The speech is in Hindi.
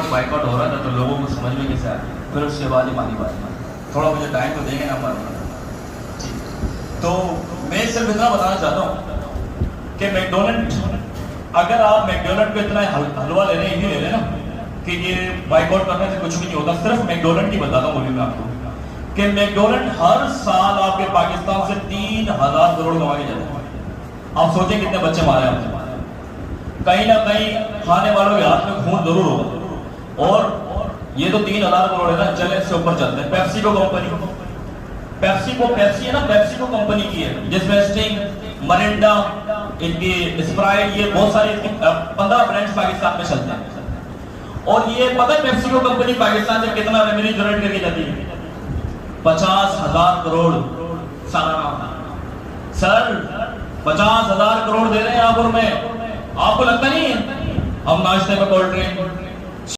बाइकआउट हो रहा था तो लोगों को समझ में कैसे आया, फिर उसके बाद हमारी बात थोड़ा मुझे टाइम तो देंगे ना हमारा। तो मैं सिर्फ इतना बताना चाहता हूँ कि मैकडोनल्ड, अगर आप मैकडोनल्ड को इतना हलवा ले रहे हैं, ले रहे हैं ना कि ये बाइकआउट करने से कुछ भी नहीं होता, सिर्फ मैकडोनल्ड की बताता हूँ मैं आपको कि मैकडोनल्ड हर साल आपके पाकिस्तान से 3000 करोड़ कमा के जाता है। आप सोचें कितने बच्चे मारे आपने, कहीं ना कहीं खाने वालों के हाथ में खून जरूर होगा। और ये तो 3000 करोड़ है ना, चले इससे ऊपर चलते हैं। पेप्सिको कंपनी, पेप्सी है ना, पेप्सिको कंपनी की है जिसमें स्टिंग, मरिंडा, इनकी स्प्राइट, ये बहुत सारे 15 ब्रांड्स पाकिस्तान में चलते हैं। और ये पता है पेप्सिको कंपनी पाकिस्तान से कितना रेवेन्यू जनरेट करके जाती है? 50,000 करोड़ सालाना। सर 50,000 करोड़ दे रहे हैं आप और मैं, आपको लगता नहीं है? हम नाश्ते में कोल्ड ड्रिंक,